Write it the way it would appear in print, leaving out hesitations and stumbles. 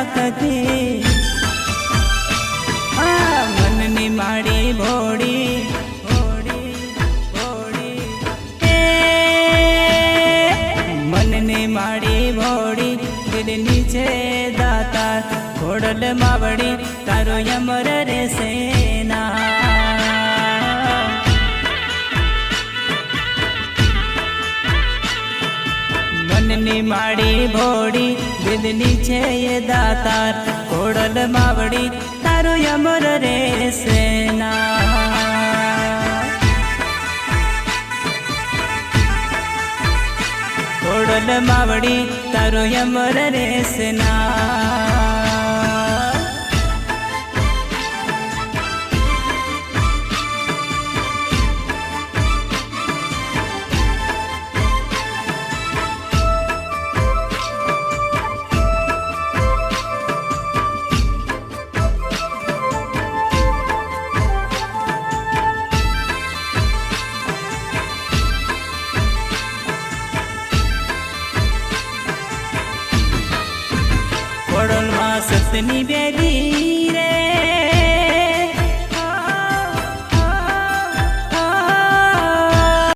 રાખતી મનની માડી ભોળી ભોળી ભોળી મનની માડી ભોળી દિલ નીચે દાતા ખોડલ માવડી તારો યમર રે સેના મનની માડી ભોળી દિલ નીચે દાતા ખોડલ માવડી તારો યમર રે સેના ખોડલ માવડી તારો યમર રે સેના ખોડલમાં સતની બેરી